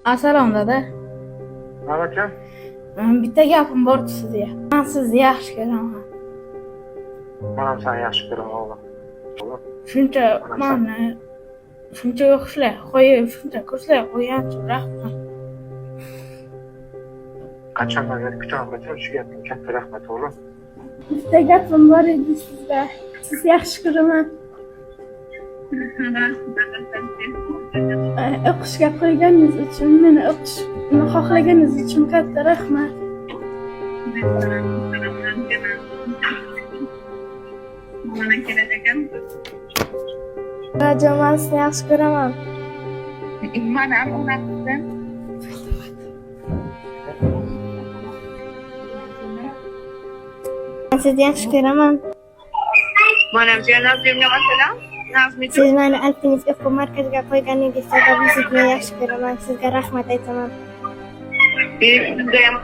Assalom dada. Nima ekan? Bitta gapim bor sizga. Men sizni yaxshi ko'raman. Men ham seni yaxshi ko'raman o'g'lim. Shuncha meni shuncha o'qishlar qo'yib, shuncha kurslar qo'ygan uchun rahmat. Qachondan beri kutaman shu gapga katta rahmat o'g'lim. Bitta gapim bor edi sizga. Sizni yaxshi ko'raman. O'qishga qo'yganingiz uchun, meni o'qishni xohlaganingiz uchun katta rahmat. Rajon, men sizni yaxshi ko'raman. Mana bunaqasidan Men sizni yaxshi ko'raman. mana Nazimga masalan Siz meni Alpinist o'quv markaziga qo'yganingiz sababli sizni yaxshi ko'raman. Sizga rahmat aytaman. sizga ham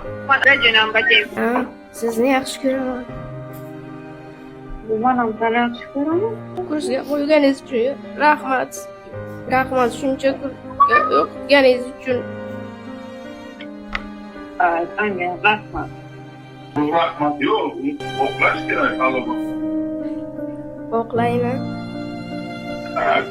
rajonim bakay. Sizni yaxshi ko'raman. Mana seni yaxshi ko'raman. Kursga qo'yganingiz uchun rahmat. Rahmat shuncha kursga o'qitganingiz uchun. Senga rahmat. Rahmat yo'q, o'qlash kerak albatta. O'qlayman. Ha,